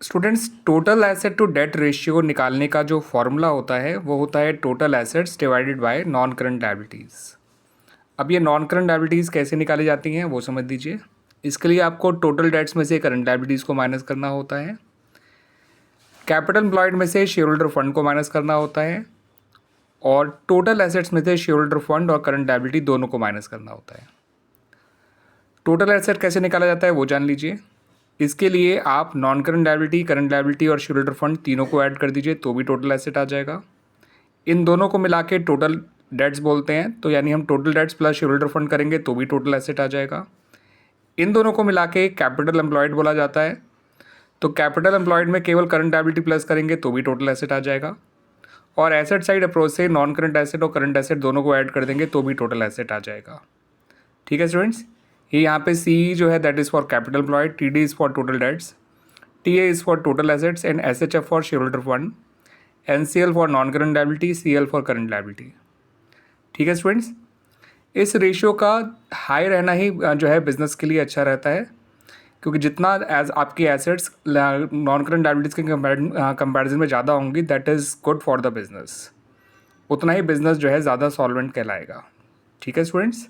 Students, total asset to debt ratio निकालने का जो फॉर्मूला होता है वो होता है total assets divided by non current liabilities. अब ये नॉन करंट लायबिलिटीज़ कैसे निकाली जाती हैं वो समझ लीजिए। इसके लिए आपको टोटल डेट्स में से करंट लायबिलिटीज़ को माइनस करना होता है, कैपिटल एम्प्लॉयड में से शेयर होल्डर फंड को माइनस करना होता है, और टोटल एसेट्स में से शेयर होल्डर फंड और करंट लायबिलिटी दोनों को माइनस करना होता है। टोटल एसेट कैसे निकाला जाता है वो जान लीजिए। इसके लिए आप नॉन करंट लायबिलिटी और शेयर होल्डर फंड तीनों को ऐड कर दीजिए तो भी टोटल एसेट आ जाएगा। इन दोनों को मिला के टोटल डेट्स बोलते हैं, तो यानी हम total debts plus share holder fund करेंगे तो भी टोटल एसेट आ जाएगा। इन दोनों को मिला के कैपिटल एम्प्लॉयड बोला जाता है, तो कैपिटल एम्प्लॉयड में केवल करंट लायबिलिटी प्लस करेंगे तो भी टोटल एसेट आ जाएगा। और एसेट साइड अप्रोच से नॉन करंट एसेट और करंट एसेट दोनों को ऐड कर देंगे तो भी टोटल एसेट आ जाएगा। ठीक है स्टूडेंट्स, ये यहाँ पे सी जो है that is for capital employed, T D is for total debts, T A is for total assets and S H F for share holder fund, N C L for non current liability, C L for current liability. ठीक है students, इस ratio का high रहना ही जो है business के लिए अच्छा रहता है, क्योंकि जितना एज आपकी एसेट्स नॉन करंट लायबिलिटीज़ के कंपैरिजन में ज़्यादा होंगी that is good for the business, उतना ही बिजनेस जो है ज़्यादा सॉल्वेंट कहलाएगा। ठीक है स्टूडेंट्स।